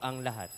ang lahat.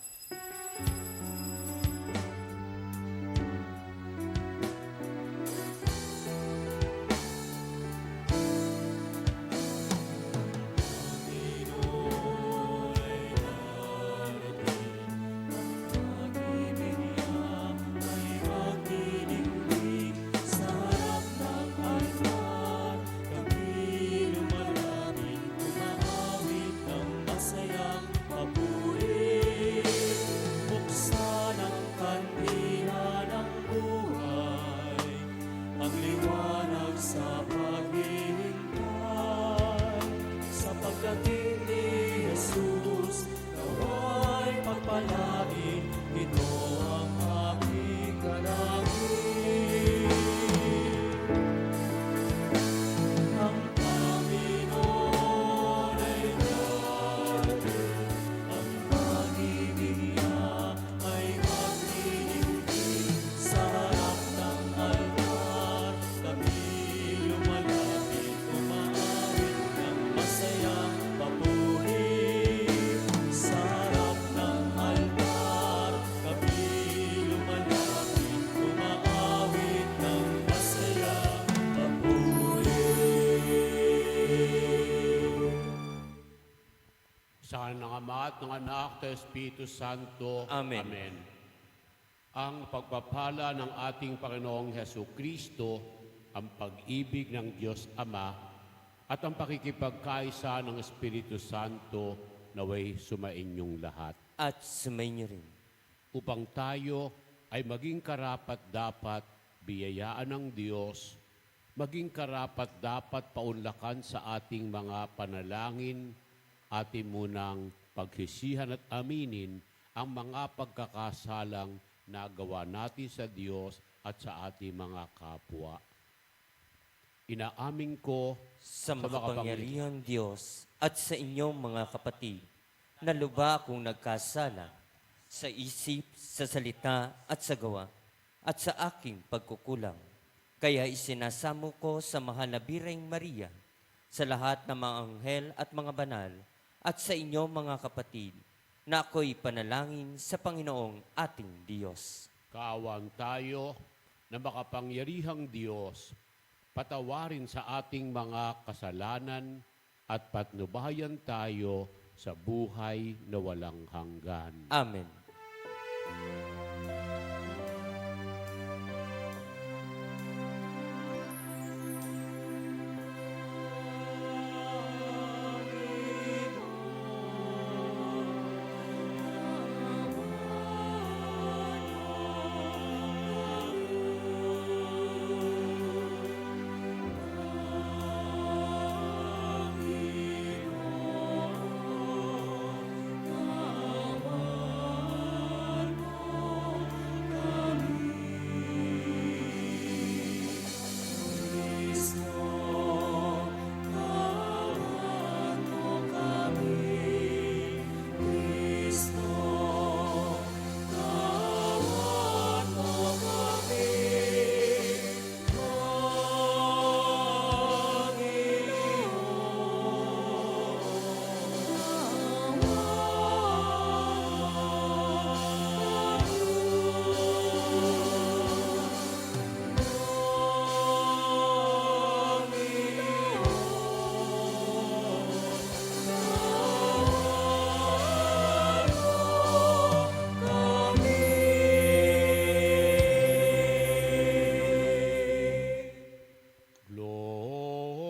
Sa ng Ama at ng Anak at Espiritu Santo. Amen. Amen. Ang pagpapala ng ating Panginoong Hesukristo, ang pag-ibig ng Diyos Ama, at ang pakikipagkaisa ng Espiritu Santo naway sumainyong lahat. At sumainyo rin. Upang tayo ay maging karapat-dapat biyayaan ng Diyos, maging karapat-dapat paunlakan sa ating mga panalangin, atin munang paghisihan at aminin ang mga pagkakasalang nagawa natin sa Diyos at sa ating mga kapwa. Inaamin ko Sa makapangyarihang Diyos at sa inyong mga kapatid, na luba akong nagkasala sa isip, sa salita at sa gawa, at sa aking pagkukulang. Kaya isinasamo ko sa mahal na Birheng Maria, sa lahat ng mga anghel at mga banal, at sa inyong mga kapatid, na ako'y panalangin sa Panginoong ating Diyos. kaawaan tayo na makapangyarihang Diyos, patawarin sa ating mga kasalanan at patnubayan tayo sa buhay na walang hanggan. Amen.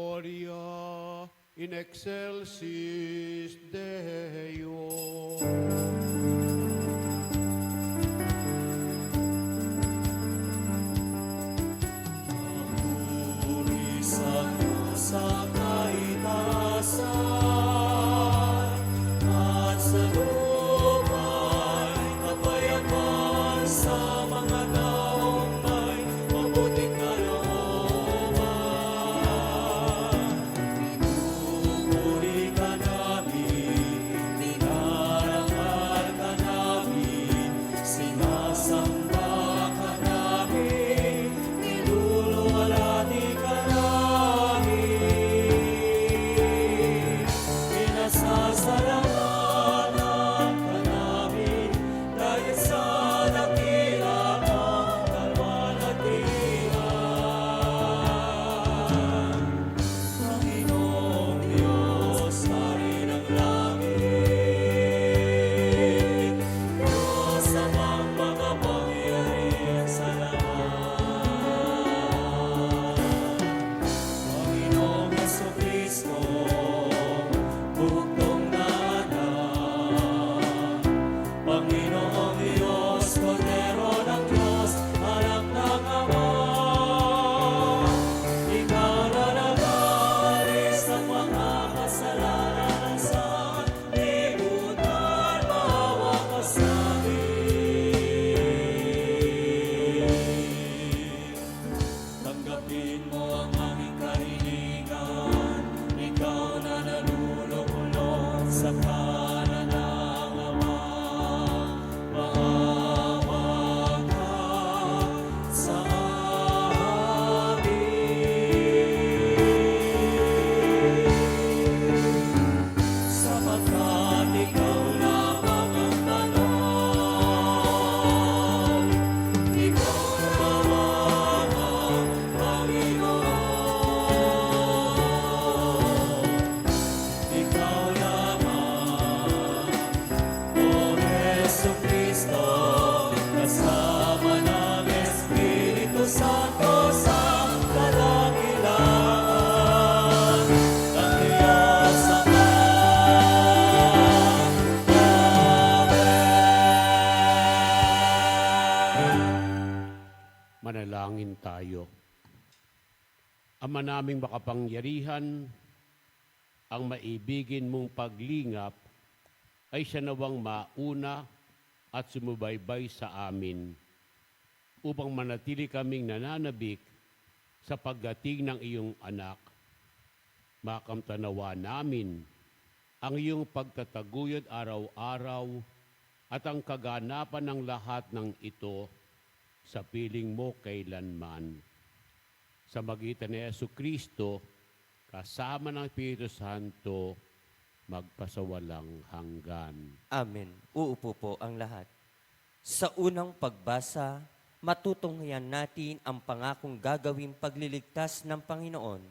Gloria in excelsis Deo. Sa kaitaasan at sa lupa'y kapayapaan sa mga taong may mabuting kalooban. Pinupuri ka namin, Panginoong Diyos, Kordero ng Diyos, Anak ng Ama. Ikaw na nag-aalis ng mga kasalanan ng sanlibutan, maawa ka sa amin. Tanggapin mo ang aming kahilingan, ikaw na nalulungkulong sa kanan ng Ama. Maawa ka sa amin. Sapagkat ikaw lamang ang banal, ikaw lamang ang Panginoon. Ikaw lamang, O Jesucristo, kasama ng Espiritu Santo sa kadakilaan ng Diyos Ama. Manalangin tayo. Ama naming makapangyarihan, ang maibigin mong paglingap ay siya nawang mauna at sumubaybay sa amin upang manatili kaming nananabik sa pagdating ng iyong anak. Makamtanawa namin ang iyong pagtataguyod araw-araw at ang kaganapan ng lahat ng ito sa piling mo kailanman. Sa magitan ni Jesucristo, kasama ng Espiritu Santo, magpasawalang hanggan. Amen. Uupo po ang lahat. Sa unang pagbasa, matutunghayan natin ang pangakong gagawing pagliligtas ng Panginoon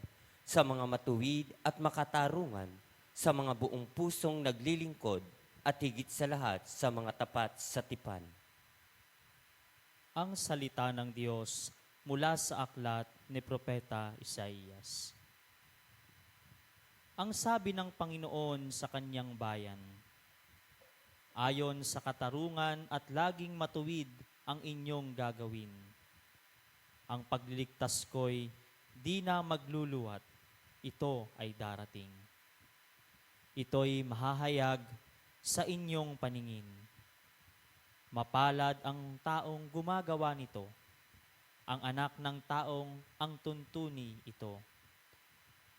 sa mga matuwid at makatarungan, sa mga buong pusong naglilingkod at higit sa lahat sa mga tapat sa tipan. Ang salita ng Diyos mula sa aklat ni Propeta Isaías. Ang sabi ng Panginoon sa kanyang bayan, ayon sa katarungan at laging matuwid ang inyong gagawin. Ang pagliligtas ko'y di na magluluwat, ito ay darating. Ito'y mahahayag sa inyong paningin. Mapalad ang taong gumagawa nito, ang anak ng taong ang tuntuni ito.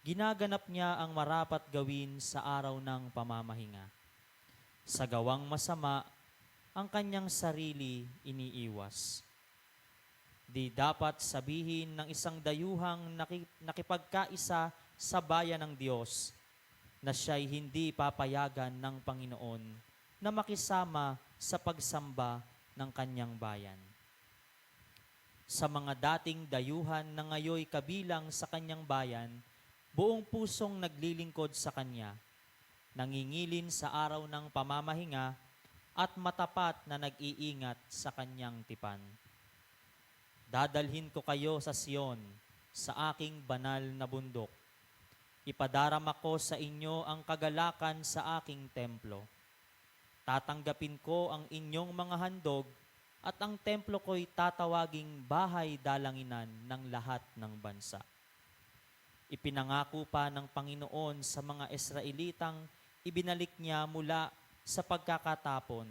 Ginaganap niya ang marapat gawin sa araw ng pamamahinga. Sa gawang masama, ang kanyang sarili iniiwas. Di dapat sabihin ng isang dayuhang nakipagkaisa sa bayan ng Diyos na siya'y hindi papayagan ng Panginoon na makisama sa pagsamba ng kanyang bayan. Sa mga dating dayuhan na ngayoy kabilang sa kanyang bayan, buong pusong naglilingkod sa kanya, nangingilin sa araw ng pamamahinga at matapat na nag-iingat sa kanyang tipan. Dadalhin ko kayo sa Sion, sa aking banal na bundok. Ipadarama ko sa inyo ang kagalakan sa aking templo. Tatanggapin ko ang inyong mga handog at ang templo ko'y tatawaging bahay dalanginan ng lahat ng bansa. Ipinangako pa ng Panginoon sa mga Israelitang ibinalik niya mula sa pagkakatapon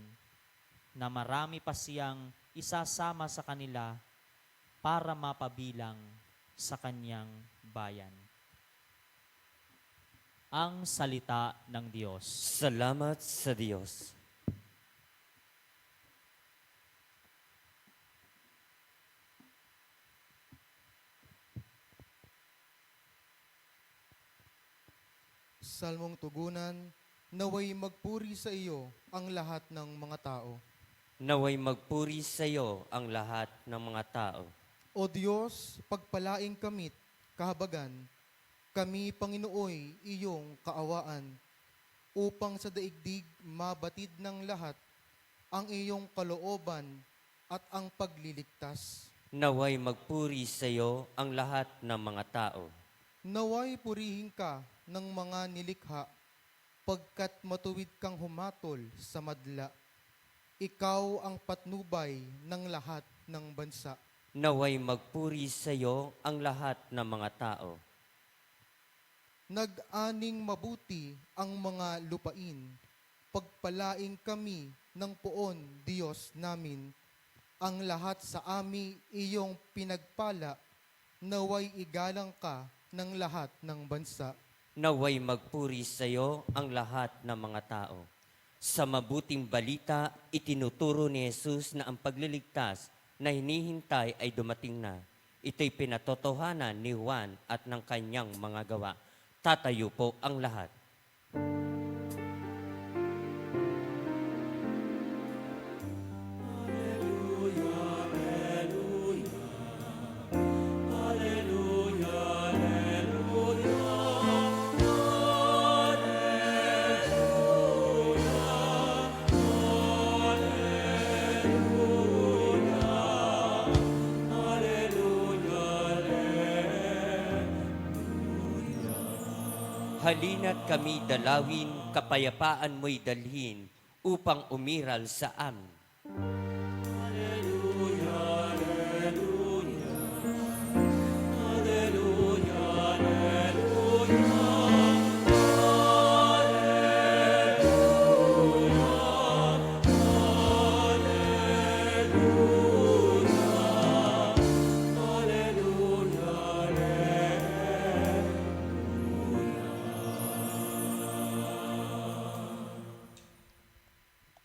na marami pa siyang isasama sa kanila para mapabilang sa kanyang bayan. Ang salita ng Diyos. Salamat sa Diyos. Salmong tugunan, naway magpuri sa iyo ang lahat ng mga tao. Naway magpuri sa iyo ang lahat ng mga tao. O Diyos, pagpalaing kamit, kahabagan, kami, Panginooy, iyong kaawaan, upang sa daigdig mabatid ng lahat ang iyong kalooban at ang pagliligtas. Naway magpuri sa iyo ang lahat ng mga tao. Naway purihin ka ng mga nilikha, pagkat matuwid kang humatol sa madla. ikaw ang patnubay ng lahat ng bansa. Naway magpuri sa iyo ang lahat ng mga tao. Nag-aning mabuti ang mga lupain. Pagpalaing kami ng poon, Diyos namin. Ang lahat sa ami iyong pinagpala, naway igalang ka ng lahat ng bansa. Naway magpuri sa iyo ang lahat ng mga tao. Sa mabuting balita, itinuturo ni Jesus na ang pagliligtas na hinihintay ay dumating na. Ito'y pinatotohanan ni Juan at ng kanyang mga gawa. Tatayo po ang lahat. Halina't kami dalawin, kapayapaan mo'y dalhin, upang umiral sa amin.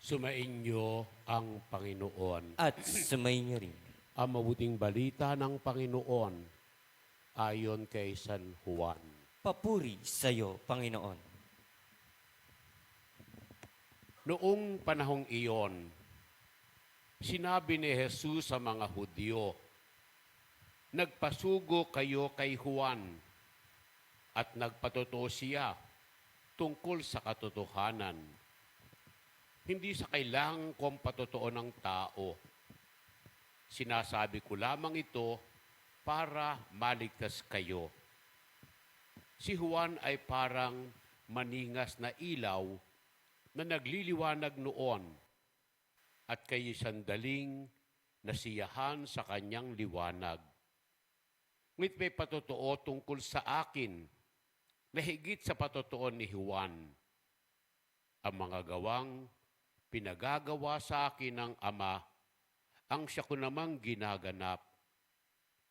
Sumainyo ang Panginoon. At sumainyo rin. Ang mabuting balita ng Panginoon ayon kay San Juan. Papuri sa iyo, Panginoon. Noong panahong iyon, sinabi ni Jesus sa mga Hudyo, "Nagpasugo kayo kay Juan at nagpatotoo siya tungkol sa katotohanan. Hindi sa kailangan kong patotoo ng tao. Sinasabi ko lamang ito para maligtas kayo. Si Juan ay parang maningas na ilaw na nagliliwanag noon at kayo sandaling nasiyahan sa kanyang liwanag. Ngunit may patotoo tungkol sa akin na higit sa patotoo ni Juan. Ang mga gawang pinagagawa sa akin ng Ama, ang siya ko namang ginaganap.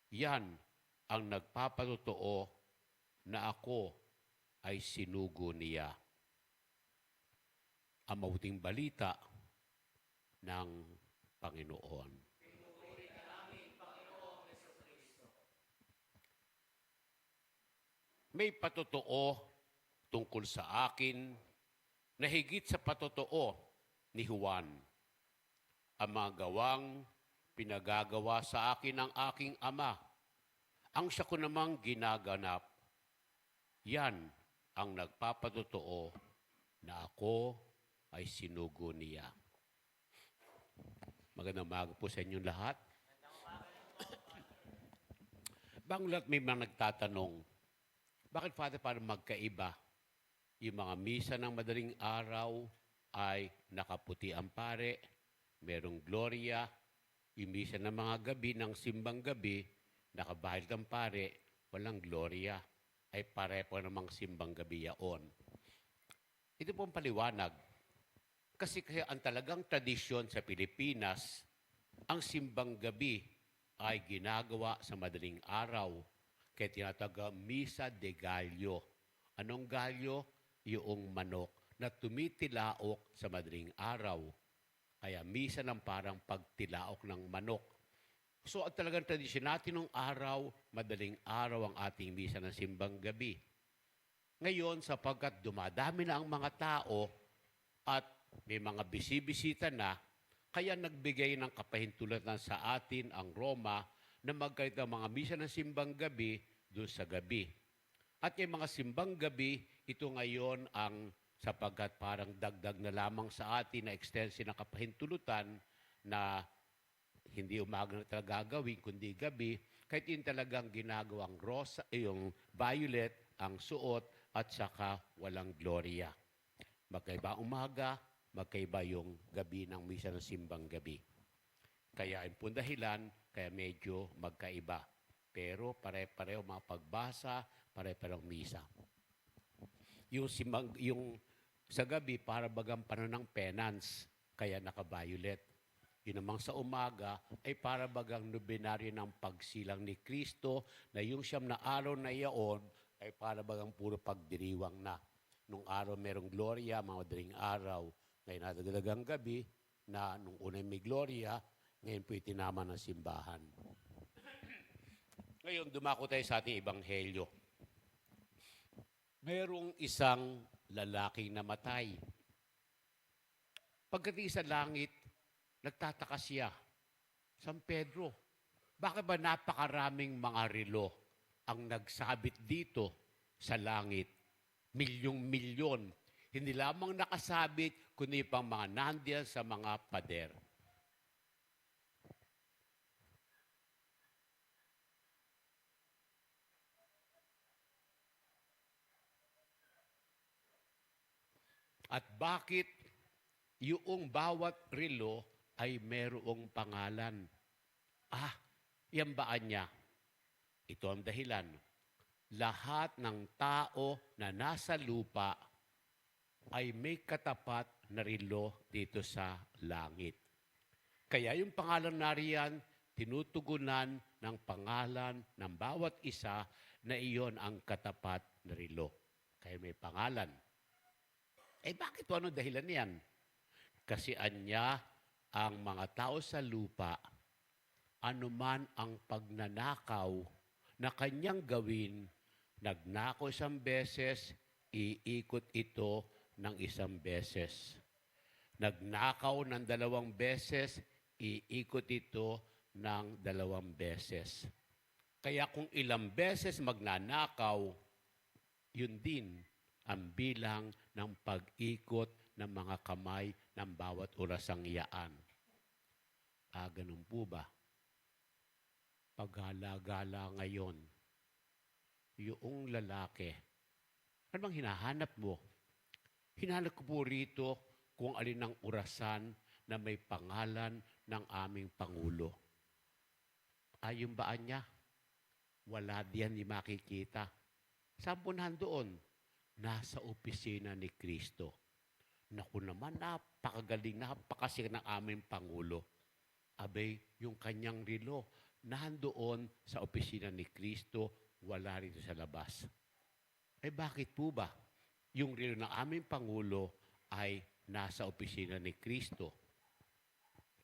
Yan ang nagpapatotoo na ako ay sinugo niya." Ang mabuting balita ng Panginoon. May patotoo tungkol sa akin na higit sa patotoo ni Juan. Ang mga gawang pinagagawa sa akin ng aking Ama, ang siya ko namang ginaganap. Yan ang nagpapatotoo na ako ay sinugo niya. Magandang umaga po sa inyong lahat. Banglat may mga nagtatanong, bakit Father parang magkaiba? Yung mga misa ng madaling araw ay nakaputi ang pare, merong gloria. Yung misa ng mga gabi, ng simbang gabi, nakabahid ang pare, walang gloria. Ay pare po namang simbang gabi yaon. Ito po ang paliwanag. Kasi kaya ang talagang tradisyon sa Pilipinas, ang simbang gabi ay ginagawa sa madaling araw. Kaya tinataga Misa de Gallo. Anong gallo? Yung manok na tumitilaok sa madaling araw. Kaya misa ng parang pagtilaok ng manok. So at talagang tradisyon natin nung araw, madaling araw ang ating misa ng simbang gabi. Ngayon, sapagkat dumadami na ang mga tao at may mga bisibisita na, kaya nagbigay ng kapahintulutan sa atin ang Roma na magkaroon ng mga misa ng simbang gabi doon sa gabi. At yung mga simbang gabi, ito ngayon ang sapagkat parang dagdag na lamang sa atin na extension ng kapahintulutan na hindi umaga na talaga gagawin, kundi gabi, kahit yun talagang ginagawang rosa, yung violet, ang suot, at saka walang gloria. Magkaiba umaga, magkaiba yung gabi ng misa ng simbang gabi. Kaya yung pong dahilan, kaya medyo magkaiba. Pero pare-pareho mga pagbasa, pare-pareho misa. Yung sa gabi, para bagang panon ng penance, kaya naka-violet. Yun namang sa umaga ay para bagang nobinaryo ng pagsilang ni Kristo na yung siyam na araw na iyon ay para bagang puro pagdiriwang na. Nung araw merong gloria, mga madaling araw. Ngayon nadagdagang gabi na nung unay may gloria, ngayon po itinama ng simbahan. Ngayon, dumako tayo sa ating ebanghelyo. Merong isang lalaking namatay. Pagdating sa langit, nagtataka siya. San Pedro, bakit ba napakaraming mga relo ang nagsabit dito sa langit? Milyong-milyon. Hindi lamang nakasabit, kundi pang mga nandiyan sa mga pader. At bakit yung bawat relo ay merong pangalan? Yan baan niya? Ito ang dahilan. Lahat ng tao na nasa lupa ay may katapat na relo dito sa langit. Kaya yung pangalan nariyan, tinutugunan ng pangalan ng bawat isa na iyon ang katapat na relo. Kaya may pangalan. Bakit ano dahilan niyan? Kasi anya ang mga tao sa lupa, anuman ang pagnanakaw na kanyang gawin, nagnakaw isang beses, iikot ito ng isang beses. Nagnakaw ng 2 beses, iikot ito ng 2 beses. Kaya kung ilang beses magnanakaw, yun din ang bilang ng pag-ikot ng mga kamay ng bawat orasang iyaan. Ganun po ba? Paggala-gala ngayon, yung lalaki, ano bang hinahanap mo? Hinahanap ko po rito kung alin ang orasan na may pangalan ng aming Pangulo. Yung baan niya? Wala diyan di makikita. Saan po nandoon? Nasa opisina ni Kristo. Naku naman, napakagaling, napakasig ng aming Pangulo. Abay, yung kanyang relo, nandoon sa opisina ni Kristo, wala rito sa labas. Bakit po ba? Yung relo ng aming Pangulo ay nasa opisina ni Kristo.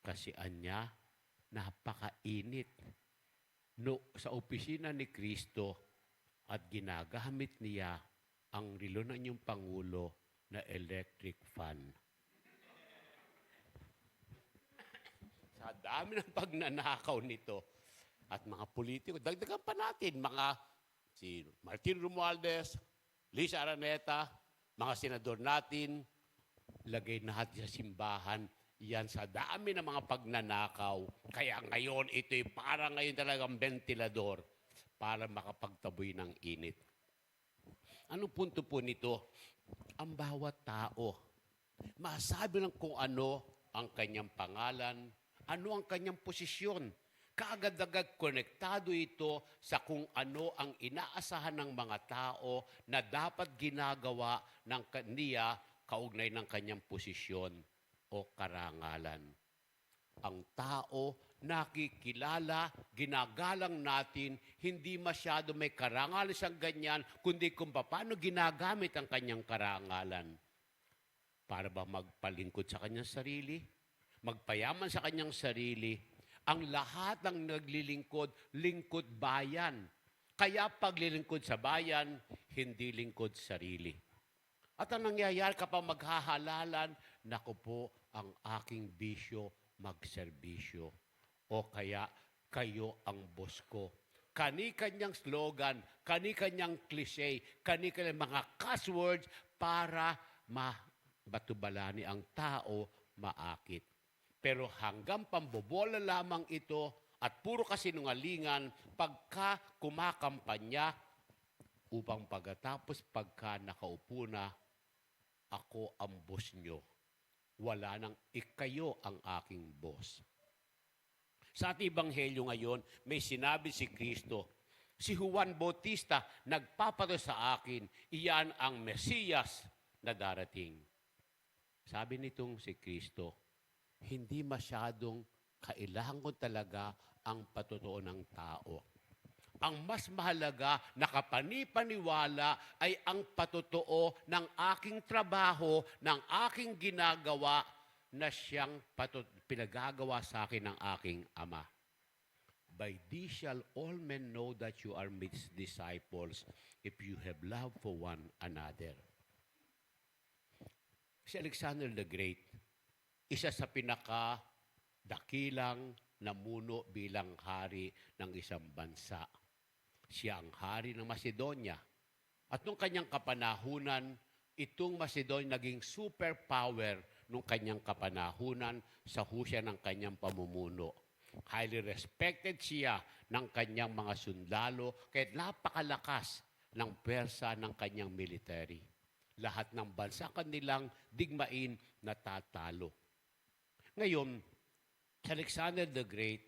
Kasi anya, napakainit. Sa opisina ni Kristo at ginagamit niya ang relo ng inyong Pangulo na electric fan. Sa dami ng pagnanakaw nito at mga politiko, dagdagan pa natin si Martin Romualdez, Lisa Araneta, mga senador natin, lagay natin sa simbahan, yan sa dami ng mga pagnanakaw. Kaya ngayon, ito'y para ngayon talagang ventilador para makapagtaboy ng init. Anong punto po nito? Ang bawat tao, masabi lang kung ano ang kanyang pangalan, ano ang kanyang posisyon. Kaagad-agad konektado ito sa kung ano ang inaasahan ng mga tao na dapat ginagawa ng kaniya kaugnay ng kanyang posisyon o karangalan. Ang tao nakikilala, ginagalang natin, hindi masyado may karangalan siyang ganyan, kundi kung paano ginagamit ang kanyang karangalan. Para ba magpalingkod sa kanyang sarili? Magpayaman sa kanyang sarili? Ang lahat ng naglilingkod, lingkod bayan. Kaya paglilingkod sa bayan, hindi lingkod sarili. At ang nangyayari kapag maghahalalan, naku po, ang aking bisyo, magserbisyo. O kaya, kayo ang boss ko. Kani-kanyang slogan, kani-kanyang cliche, kani-kanyang mga cusswords para matubalani ang tao maakit. Pero hanggang pambobola lamang ito at puro kasinungalingan pagka kumakampanya upang pagkatapos pagka nakaupo na, ako ang boss nyo. Wala nang ikayo ang aking boss. Sa ating Ebanghelyo ngayon, may sinabi si Kristo, si Juan Bautista nagpapato sa akin, iyan ang Mesiyas na darating. Sabi nitong si Kristo, hindi masyadong kailangan ko talaga ang patotoo ng tao. Ang mas mahalaga na kapanipaniwala ay ang patotoo ng aking trabaho, ng aking ginagawa na siyang pinagagawa sa akin ng aking Ama. By this shall all men know that you are my disciples if you have love for one another. Si Alexander the Great, isa sa pinakadakilang namuno bilang hari ng isang bansa. Siya ang hari ng Macedonia. At nung kanyang kapanahunan, itong Macedonia naging superpower nung kanyang kapanahunan sa husya ng kanyang pamumuno. Highly respected siya ng kanyang mga sundalo kahit napakalakas ng pwersa ng kanyang military. Lahat ng bansa kanilang digmain natatalo. Ngayon, si Alexander the Great,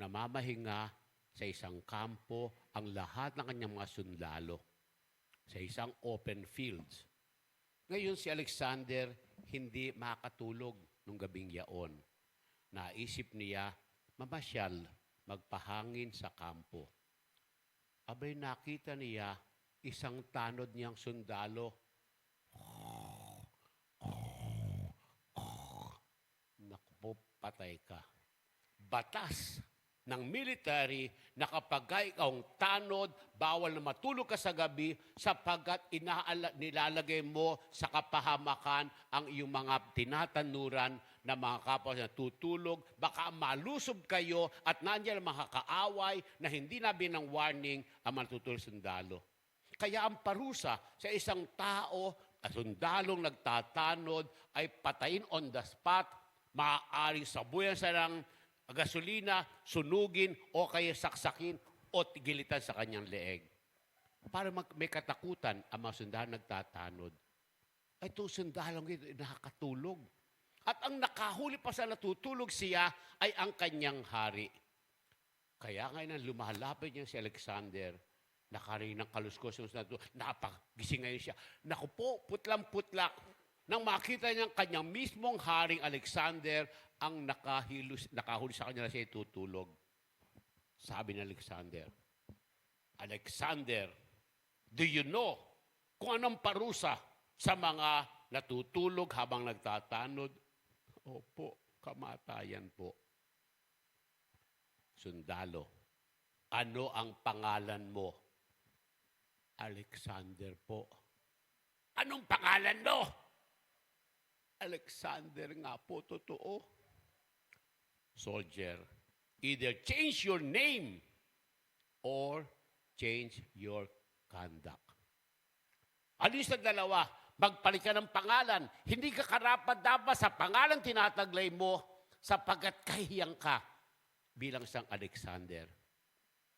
namamahinga sa isang kampo ang lahat ng kanyang mga sundalo sa isang open fields. Ngayon si Alexander hindi makatulog nung gabing yaon. Naisip niya, mamasyal, magpahangin sa kampo. Abay nakita niya isang tanod niyang sundalo. Naku po, patay ka. Batas ng military na kapag ikaw tanod, bawal na matulog ka sa gabi sapagkat nilalagay mo sa kapahamakan ang iyong mga tinatanuran na mga kapwa na tutulog. Baka malusob kayo at nandiyan ang mga kaaway na hindi nabi ng warning ang matutulog sundalo. Kaya ang parusa sa isang tao at sundalong nagtatanod ay patayin on the spot, maaaring sabuyan sa ng gasolina, sunugin o kaya saksakin o gilitan sa kanyang leeg. Para may katakutan ang mga sundalong nagtatanod. Ay itong sundalong ito nakakatulog. At ang nakahuli pa sa natutulog siya ay ang kanyang hari. Kaya ngayon lumalapit niya si Alexander, nakarinig ng kaluskos, napagising ngayon siya. Naku po, putlang-putlak. Nang makita niya kanyang mismong haring Alexander ang nakahuli sa kanya na siya tutulog. Sabi ni Alexander, Alexander, do you know kung anong parusa sa mga natutulog habang nagtatanod? Opo, kamatayan po. Sundalo, ano ang pangalan mo? Alexander po. Anong pangalan mo? Alexander nga po, totoo. Soldier, either change your name or change your conduct. Alis sa dalawa, magpalit ka ng pangalan. Hindi ka karapat-dapat sa pangalan tinataglay mo sapagkat kahiyang ka bilang isang Alexander.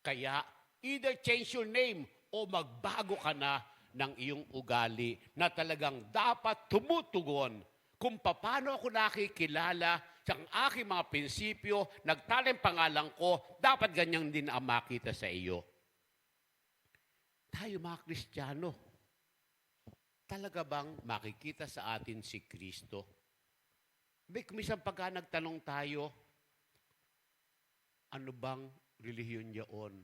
Kaya, either change your name o magbago ka na ng iyong ugali na talagang dapat tumutugon kung paano ako nakikilala sa aking mga prinsipyo, nagtalang pangalan ko, dapat ganyan din ang makita sa iyo. Tayo mga Kristiyano, talaga bang makikita sa atin si Kristo? Kumisan pagka nagtanong tayo, ano bang relihiyon yaon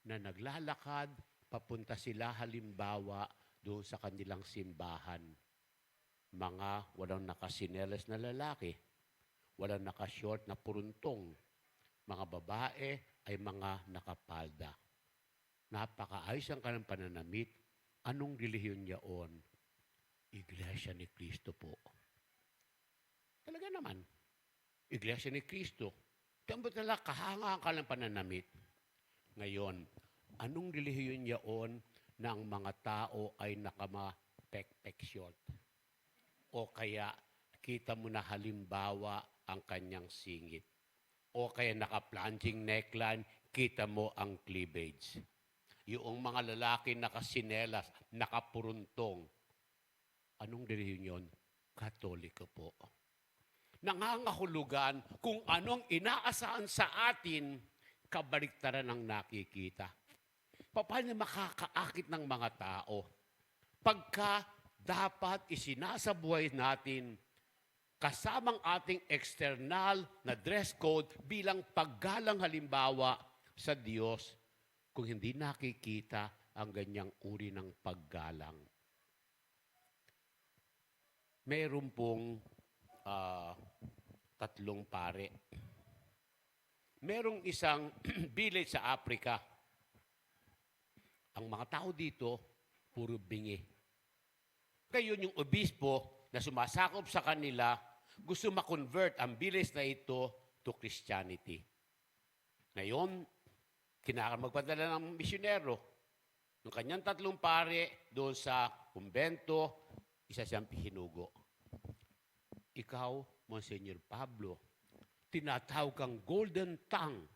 na naglalakad, papunta sila halimbawa doon sa kanilang simbahan. Mga walang nakasinelas na lalaki, walang nakashort na puruntong, mga babae ay mga nakapalda. Napakaayos ang kanilang pananamit. Anong relihiyon yaon? Iglesia ni Kristo po. Talaga naman. Iglesia ni Kristo. Tambot nila kahanga ang kanilang pananamit. Ngayon, anong relihiyon yaon na ang mga tao ay nakama-pek-pek short? O kaya kita mo na halimbawa ang kanyang singit. O kaya naka-plunging neckline, kita mo ang cleavage. Yung mga lalaki nakasinelas, nakapuruntong. Anong relihiyon yun? Katoliko po. Nangangahulugan kung anong inaasahan sa atin, kabaliktaran ang nakikita. Paano makakaakit ng mga tao? Pagka dapat isinasabuhay natin kasamang ating external na dress code bilang paggalang halimbawa sa Diyos kung hindi nakikita ang ganyang uri ng paggalang. Mayroon pong tatlong pare. Merong isang village sa Africa. Ang mga tao dito, puro bingi. Kaya yung obispo na sumasakop sa kanila, gusto ma-convert ang village na ito to Christianity. Ngayon, magpadala ng misyonero. Yung kanyang tatlong pare doon sa kumbento, isa siyang hinugo. Ikaw, Monsignor Pablo, tinatawag kang golden tongue.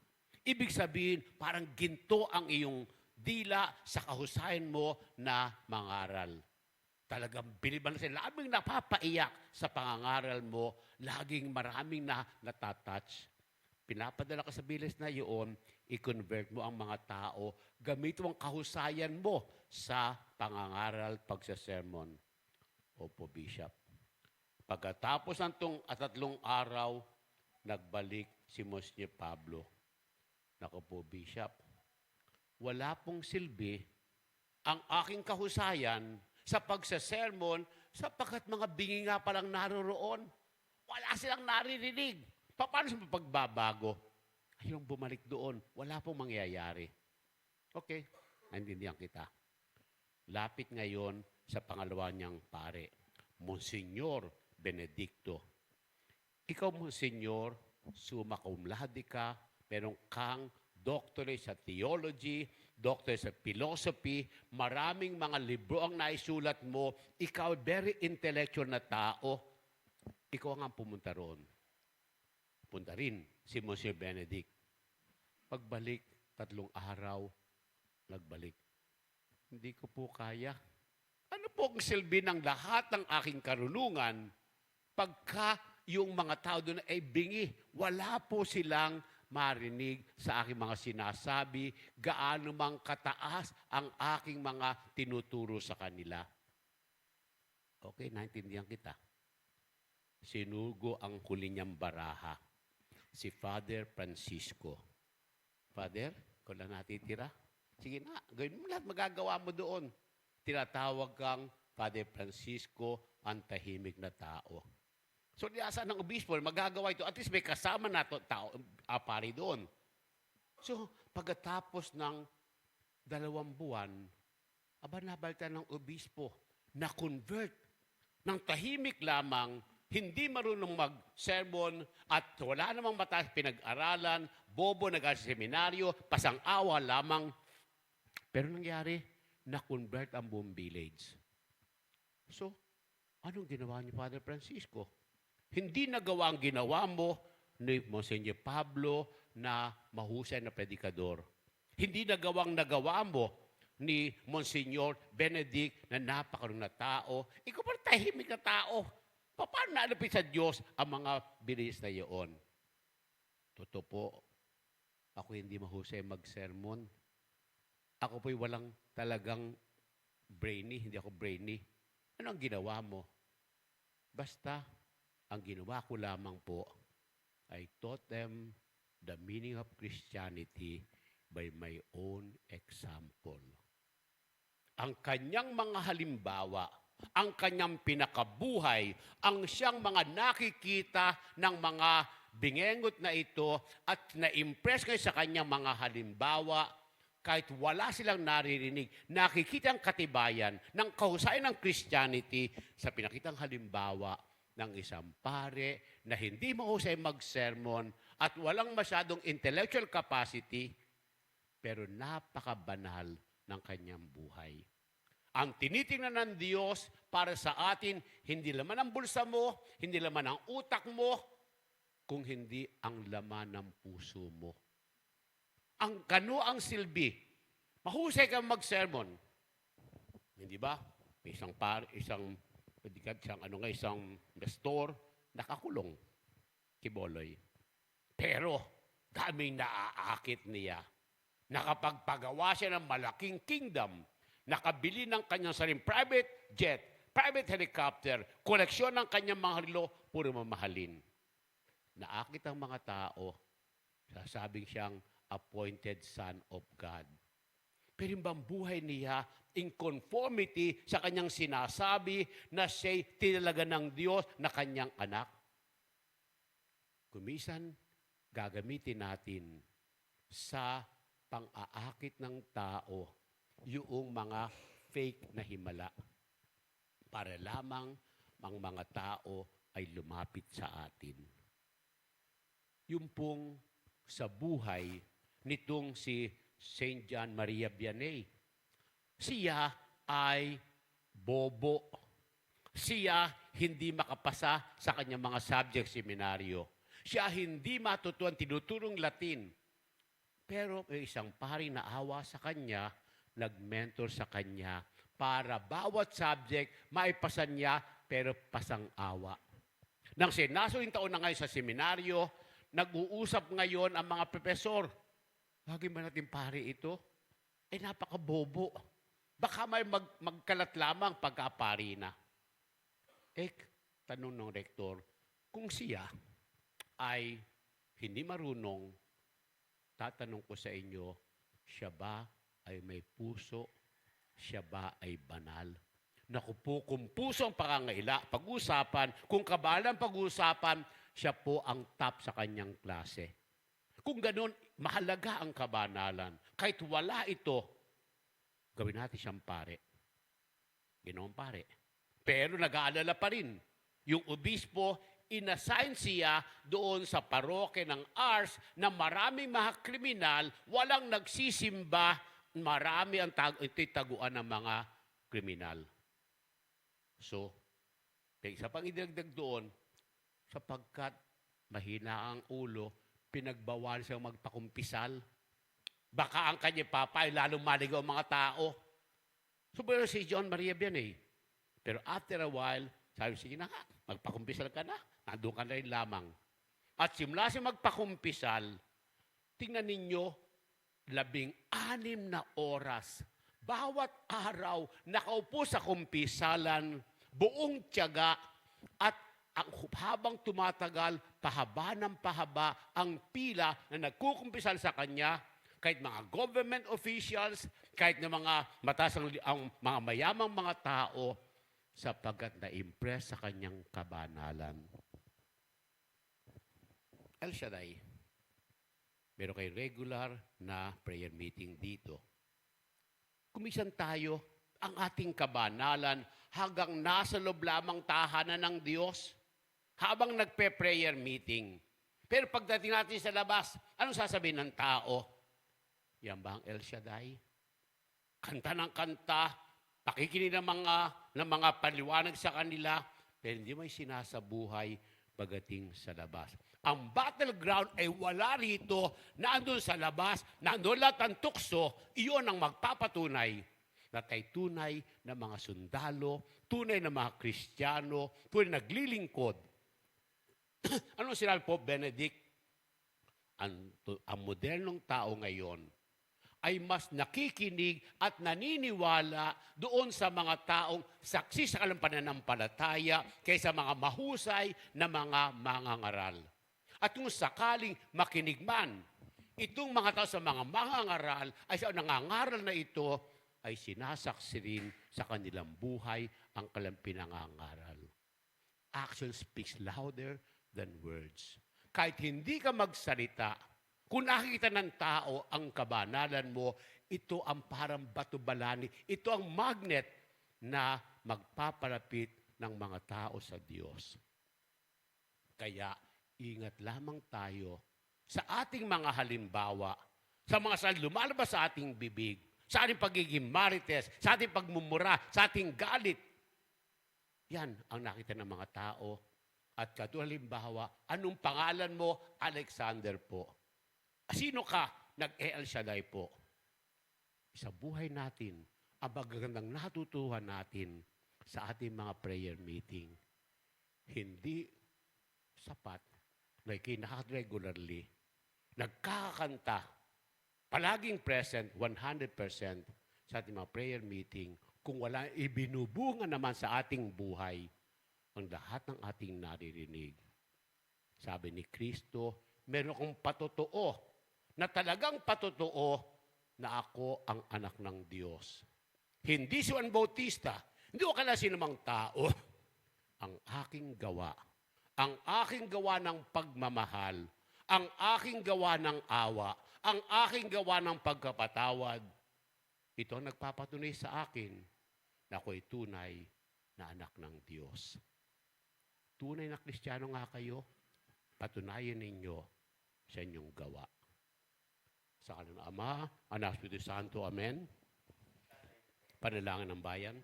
Ibig sabihin, parang ginto ang iyong dila sa kahusayan mo na mangaral. Talagang biliban na sila. Labing napapaiyak sa pangangaral mo. Laging maraming natatouch. Pinapadala ka sa bilis na iyon, i-convert mo ang mga tao. Gamit mo ang kahusayan mo sa pangangaral pagsasermon. Opo, Bishop. Pagkatapos ng tatlong araw, nagbalik si Monsignor Pablo. Naku po, Bishop, wala pong silbi ang aking kahusayan sa pagsasermon sapagkat mga bingi nga palang naroroon. Wala silang naririnig. Paano sa pagbabago? Ayong bumalik doon. Wala pong mangyayari. Okay, naintindihan kita. Lapit ngayon sa pangalawa niyang pare, Monsignor Benedicto. Ikaw, Monsignor, summa cum laude ka, meron kang doctorate sa theology, doctorate sa philosophy, maraming mga libro ang naisulat mo, ikaw very intellectual na tao, ikaw ang pumunta roon. Punta rin si Monsignor Benedict. Pagbalik, 3 araw, nagbalik. Hindi ko po kaya. Ano po ang silbi ng lahat ng aking karunungan pagka yung mga tao doon ay bingi? Wala po silang marinig sa aking mga sinasabi, gaano mang kataas ang aking mga tinuturo sa kanila. Okay, naintindihan kita. Sinugo ang huli niyang baraha, si Father Francisco. Father, kung lang natitira, sige na, gawin mo lahat, magagawa mo doon. Tinatawag kang Father Francisco, ang tahimik na tao. So, niasa ng obispo, magagawa ito. At least may kasama na tao, pari doon. So, pagkatapos ng 2 buwan, nabalita ng obispo, na-convert ng tahimik lamang, hindi marunong mag-sermon at wala namang mataas pinag-aralan, bobo nag-seminaryo, pasang-awa lamang. Pero nangyari, na-convert ang buong village. So, anong ginawa ni Father Francisco? Hindi nagawa ang ginawa mo ni Monsignor Pablo na mahusay na predikador. Hindi nagawa mo ni Monsignor Benedict na napakarunong na tao. Ikaw pa tahimik na tao. Paano nalapit sa Diyos ang mga bilis na iyon? Totoo po, ako hindi mahusay mag-sermon. Ako po'y walang talagang brainy, hindi ako brainy. Ano ang ginawa mo? Basta, ang ginawa ko lamang po, I taught them the meaning of Christianity by my own example. Ang kanyang mga halimbawa, ang kanyang pinakabuhay, ang siyang mga nakikita ng mga bingengot na ito at na-impress kayo sa kanyang mga halimbawa, kahit wala silang naririnig, nakikita ang katibayan ng kahusayan ng Christianity sa pinakitang halimbawa ng isang pare na hindi mahusay mag-sermon at walang masyadong intellectual capacity, pero napakabanal ng kanyang buhay. Ang tinitingnan ng Diyos para sa atin, hindi laman ang bulsa mo, hindi laman ang utak mo, kung hindi ang laman ng puso mo. Ang kano ang silbi. Mahusay kang mag-sermon. Hindi ba? May isang Padikat siyang isang investor, nakakulong, Kiboloy. Pero, daming naaakit niya. Nakapagpagawa siya ng malaking kingdom. Nakabili ng kanyang saring private jet, private helicopter, koleksyon ng kanyang mga relo, puro mamahalin. Naakit ang mga tao, sasabing siyang appointed son of God. Pero yung bang buhay niya in conformity sa kanyang sinasabi na siya'y tinalaga ng Diyos na kanyang anak? Kumisan, gagamitin natin sa pang-aakit ng tao yung mga fake na himala para lamang ang mga tao ay lumapit sa atin. Yung pong sa buhay nitong si Saint John Maria Vianney. Siya ay bobo. Siya hindi makapasa sa kanyang mga subject seminaryo. Siya hindi matutuan tinuturong Latin. Pero may isang pari na awa sa kanya, nag-mentor sa kanya para bawat subject maipasan niya pero pasang awa. Nang sinasuling taon na ngayon sa seminaryo, nag-uusap ngayon ang mga profesor. Lagi ba natin pari ito? Napakabobo. Baka may magkalat lamang pagkapari na. Tanong ng rektor, kung siya ay hindi marunong, tatanong ko sa inyo, siya ba ay may puso? Siya ba ay banal? Naku po, kung puso ang pag-usapan, kung kabalan pag-usapan, siya po ang top sa kanyang klase. Kung ganun, mahalaga ang kabanalan. Kahit wala ito, gawin natin siyang pare. Ginoong pare. Pero nag-aalala pa rin. Yung obispo, inassign siya doon sa paroke ng Ars na maraming mga kriminal, walang nagsisimba, marami ang taguan ng mga kriminal. So, isa pang idagdag doon, sapagkat mahina ang ulo, pinagbawal siyang magpakumpisal. Baka ang kanya papa ay lalong maligaw ang mga tao. So, pero si John Maria Vianney. Pero after a while, sabi, sige na nga, magpakumpisal ka na. Nandun ka na rin lamang. At simula siya magpakumpisal, tingnan ninyo, 16 na oras. Bawat araw, nakaupo sa kumpisalan, buong tiyaga, at habang tumatagal, pahaba ng pahaba ang pila na nagkukumpisal sa kanya, kahit mga government officials, kahit na mga mataas ang mga mayamang mga tao, sapagkat na-impress sa kanyang kabanalan. El Shaddai, meron kayo regular na prayer meeting dito. Kumisan tayo ang ating kabanalan hanggang nasa loob lamang tahanan ng Diyos habang nagpe-prayer meeting. Pero pagdating natin sa labas, anong sasabihin ng tao? Yan ba ang El Shaddai? Kanta ng kanta, pakikinig ng mga paliwanag sa kanila, pero hindi may sinasabuhay pagdating sa labas. Ang battleground ay wala rito, naandun sa labas, naandun lahat ang tukso, iyon ang magpapatunay na tayo tunay na mga sundalo, tunay na mga Kristiyano, tunay na naglilingkod. Anong sinabi po, Benedict? Ang modernong tao ngayon ay mas nakikinig at naniniwala doon sa mga taong saksi sa pananampalataya kaysa mga mahusay na mga mangangaral. At kung sakaling makinig man, itong mga tao sa mga mangangaral ay sa nangangaral na ito ay sinasaksi rin sa kanilang buhay ang kanilang pinangangaral. Action speaks louder than words. Kahit hindi ka magsalita, kung nakikita ng tao ang kabanalan mo, ito ang parang bato-balani. Ito ang magnet na magpapalapit ng mga tao sa Diyos. Kaya, ingat lamang tayo sa ating mga halimbawa, sa mga lumalabas sa ating bibig, sa ating pagiging marites, sa ating pagmumura, sa ating galit. Yan ang nakita ng mga tao. At katulad halimbawa, anong pangalan mo? Alexander po. Sino ka? Nag-El Shaddai po. Sa buhay natin, ang magagandang natutuhan natin, sa ating mga prayer meeting. Hindi sapat na kinaka-regularly, nagkakanta, palaging present 100% sa ating mga prayer meeting kung wala ibinubunga naman sa ating buhay ang lahat ng ating naririnig. Sabi ni Kristo, meron akong patotoo na talagang patotoo na ako ang anak ng Diyos. Hindi si Juan Bautista, hindi ko kala sinumang tao. Ang aking gawa, ang aking gawa ng pagmamahal, ang aking gawa ng awa, ang aking gawa ng pagkapatawad, ito ang nagpapatunay sa akin na ako'y tunay na anak ng Diyos. Tunay na Kristiyano nga kayo, patunayan ninyo sa inyong gawa. Sa kanan ng Ama, Anak, Espiritu Santo, Amen. Panalangin ng bayan.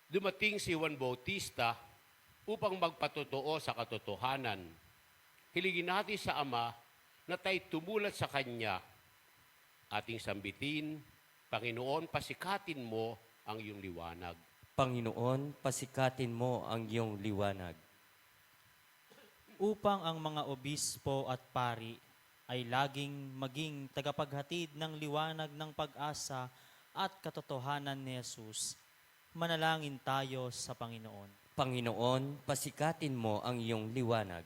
Dumating si Juan Bautista upang magpatotoo sa katotohanan. Hiligin natin sa Ama na tayo tumulat sa Kanya. Ating sambitin, Panginoon, pasikatin mo ang iyong liwanag. Panginoon, pasikatin mo ang iyong liwanag. Upang ang mga obispo at pari ay laging maging tagapaghatid ng liwanag ng pag-asa at katotohanan ni Jesus, manalangin tayo sa Panginoon. Panginoon, pasikatin mo ang iyong liwanag.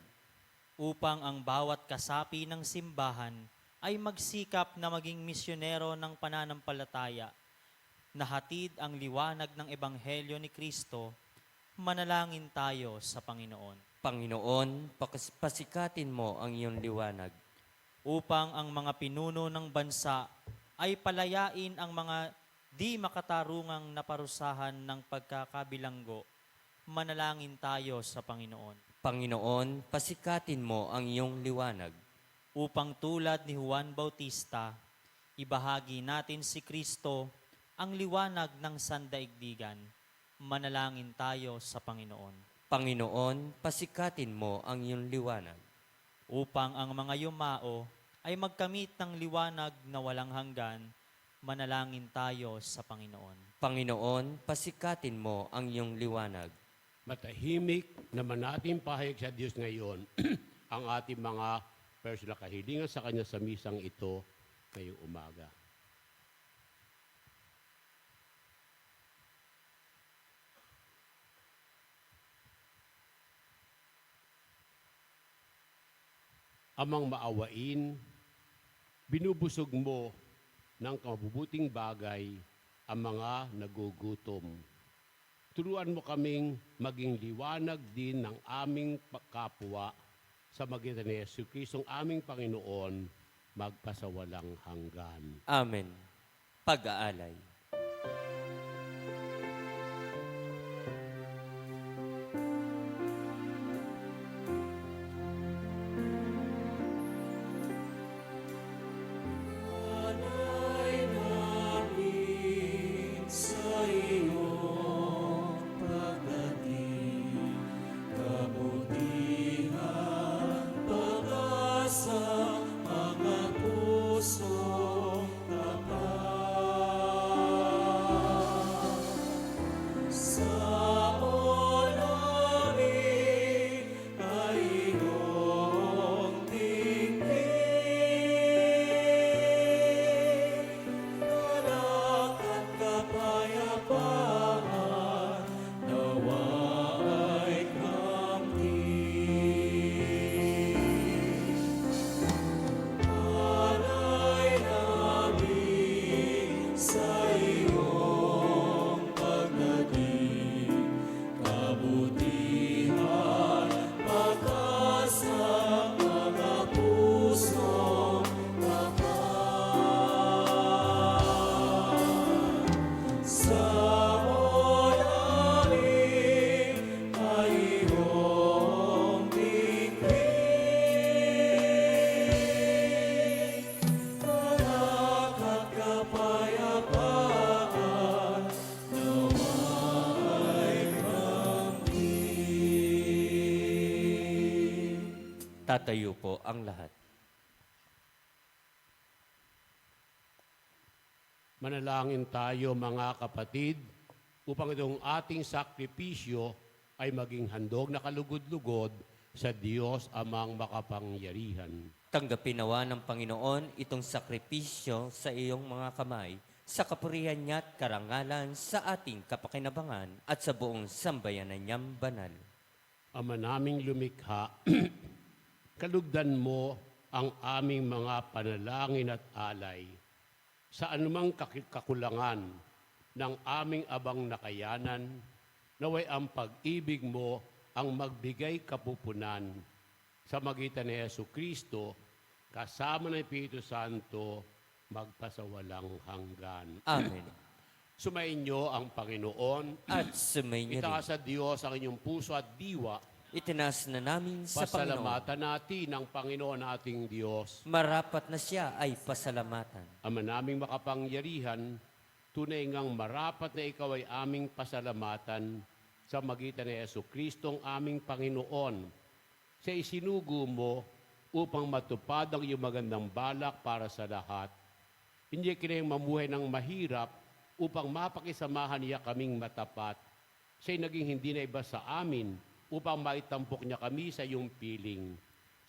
Upang ang bawat kasapi ng simbahan ay magsikap na maging misyonero ng pananampalataya, nahatid ang liwanag ng Ebanghelyo ni Kristo, manalangin tayo sa Panginoon. Panginoon, pasikatin mo ang iyong liwanag. Upang ang mga pinuno ng bansa ay palayain ang mga di makatarungang naparusahan ng pagkakabilanggo, manalangin tayo sa Panginoon. Panginoon, pasikatin mo ang iyong liwanag. Upang tulad ni Juan Bautista, ibahagi natin si Kristo, ang liwanag ng sandaigdigan, manalangin tayo sa Panginoon. Panginoon, pasikatin mo ang iyong liwanag. Upang ang mga yumao ay magkamit ng liwanag na walang hanggan, manalangin tayo sa Panginoon. Panginoon, pasikatin mo ang iyong liwanag. Matahimik naman natin pahayag sa Diyos ngayon ang ating mga personal kahilingan sa Kanya sa misang ito ngayong umaga. Amang maawain, binubusog mo ng kamabubuting bagay ang mga nagugutom. Turuan mo kaming maging liwanag din ng aming kapwa sa magitan ni Yesu Kristong aming Panginoon, magpasawalang hanggan. Amen. Pag-aalay. Alay namin sa iyong pagdating, kabutihan, pag-asa, mga pusong tapat. Sa namin ay iyong tingin, galak at kapayapaan, nawa ay kamtin. Alay namin sa iyong pagdating, kabutihan, pag-asa, mga pusong tapat. Sa namin ay iyong tingin, galak at kapayapaan, nawa ay kamtin. Tatayo po ang lahat. Manalangin tayo mga kapatid upang itong ating sakripisyo ay maging handog na kalugod-lugod sa Diyos amang makapangyarihan. Tanggapin nawa ng Panginoon itong sakripisyo sa iyong mga kamay, sa kapurihan niya at karangalan sa ating kapakinabangan at sa buong sambayanan niyang banal. Ama naming lumikha, kalugdan mo ang aming mga panalangin at alay sa anumang kakulangan ng aming abang nakayanan, naway ang pag-ibig mo ang magbigay kapupunan sa magitan ni Jesucristo kasama ng Espiritu Santo magpasawalang hanggan. Amen. Sumainyo ang Panginoon. At sumainyo Itaas rin. sa Diyos ang inyong puso at diwa. Itinaas na namin sa Panginoon. Pasalamatan natin ang Panginoon ating Diyos. Marapat na siya ay pasalamatan. Ama naming makapangyarihan, tunay ngang marapat na ikaw ay aming pasalamatan sa magitan ni Jesucristo ang aming Panginoon. Sa isinugo mo upang matupad ang iyong magandang balak para sa lahat. Hindi kinayang mamuhay ng mahirap upang mapakisamahan niya kaming matapat. Siya'y naging hindi na iba sa amin upang maitampok niya kami sa iyong piling.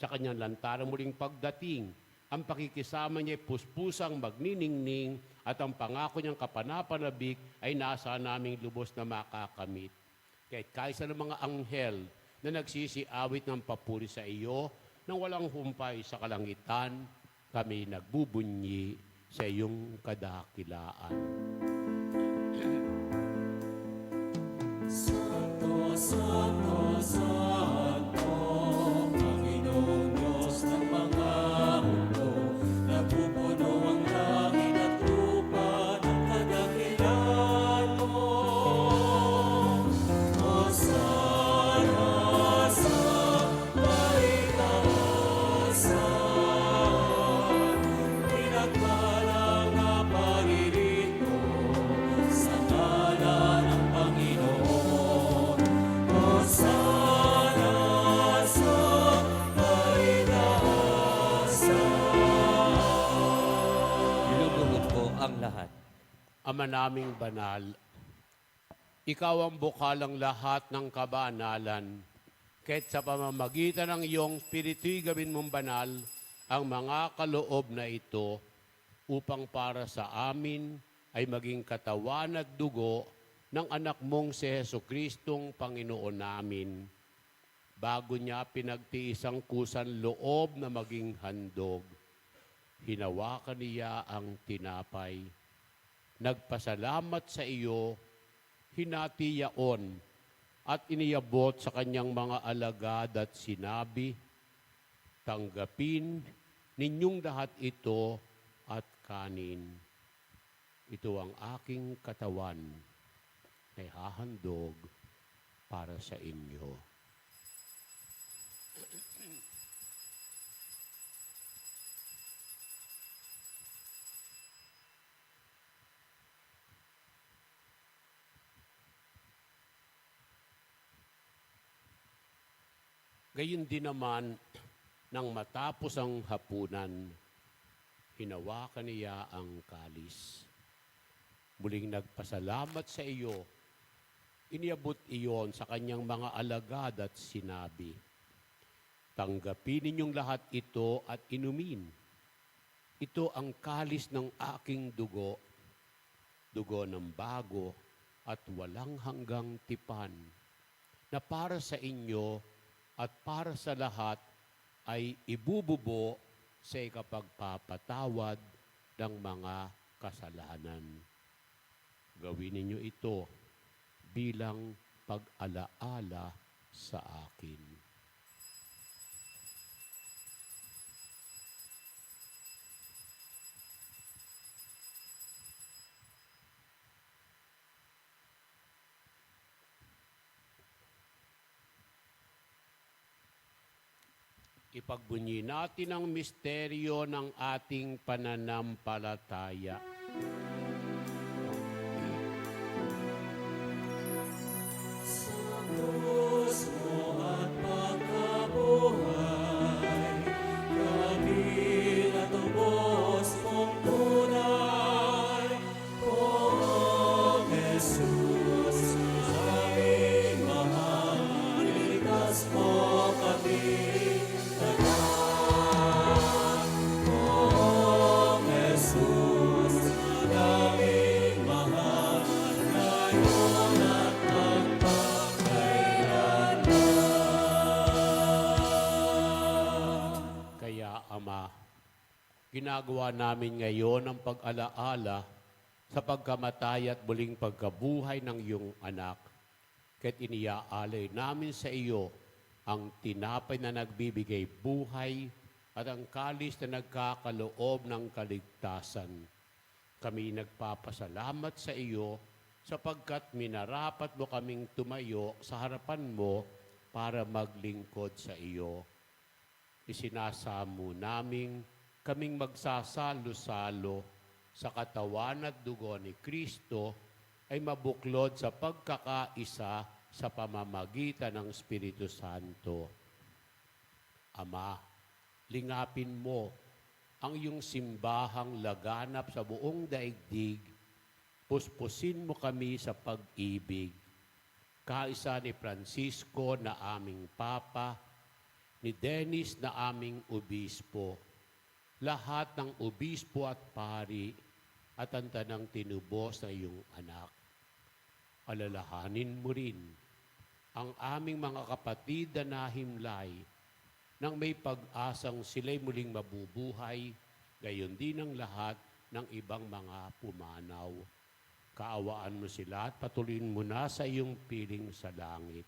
Sa kanyang lantarang muling pagdating, ang pakikisama niya ay puspusang magniningning at ang pangako niyang kapanapanabik ay nasa naming lubos na makakamit. Kahit kaysa ng mga anghel na nagsisiawit ng papuri sa iyo nang walang humpay sa kalangitan, kami nagbubunyi sa iyong kadakilaan. Santo, Santo, Santo, Panginoong Diyos ng mga mundo, napupuno ang langit at lupa ng kadakilaan mo. Hosana sa kaitaasan, pinagpalang na pag-ibig mo sa ngalan ng Panginoon. Hosana sa kaitaasan. Luluhod ko ang lahat. Ama naming banal, ikaw ang bukalang lahat ng kabanalan. Kahit sa pamamagitan ng iyong spiritu'y gawin mong banal ang mga kaloob na ito upang para sa amin ay maging katawan at dugo ng anak mong si Jesucristong Panginoon namin. Bago niya pinagtiis ang kusan loob na maging handog, hinawakan niya ang tinapay. Nagpasalamat sa iyo, hinati yaon, at iniyabot sa kanyang mga alagad at sinabi, tanggapin ninyong lahat ito at kanin. Ito ang aking katawan na hahandog para sa inyo. Gayun din naman, nang matapos ang hapunan, hinawakan niya ang kalis. Muling nagpasalamat sa iyo, iniabot iyon sa kanyang mga alagad at sinabi, tanggapin ninyong lahat ito at inumin. Ito ang kalis ng aking dugo, dugo ng bago at walang hanggang tipan, na para sa inyo at para sa lahat ay ibububo sa ikapagpapatawad ng mga kasalanan. Gawin ninyo ito bilang pag-alaala sa akin. Ipagbunyi natin ang misteryo ng ating pananampalataya. Sa krus mo at pagkabuhay, kami natubos mong tunay, mo kami tagat. Poong Jesus, aming mahal, ngayon at magpapakailanman. Kaya, Ama, ginagawa namin ngayon ang pag-alaala sa pagkamatay at muling pagkabuhay ng iyong anak. Kaya't iniaalay namin sa iyo ang tinapay na nagbibigay buhay at ang kalis na nagkakaloob ng kaligtasan. Kami nagpapasalamat sa iyo sapagkat minarapat mo kaming tumayo sa harapan mo para maglingkod sa iyo. Isinasamo namin kaming magsasalo-salo sa katawan at dugo ni Kristo ay mabuklod sa pagkakaisa sa pamamagitan ng Espiritu Santo. Ama, lingapin mo ang iyong simbahang laganap sa buong daigdig. Puspusin mo kami sa pag-ibig. Kaisa ni Francisco na aming Papa, ni Dennis na aming Obispo, lahat ng Obispo at Pari, at ang tanang tinubos na iyong anak. Alalahanin mo rin ang aming mga kapatid na nahimlay nang may pag-asang sila'y muling mabubuhay, gayon din ang lahat ng ibang mga pumanaw. Kaawaan mo sila at patuloyin mo na sa iyong piling sa langit.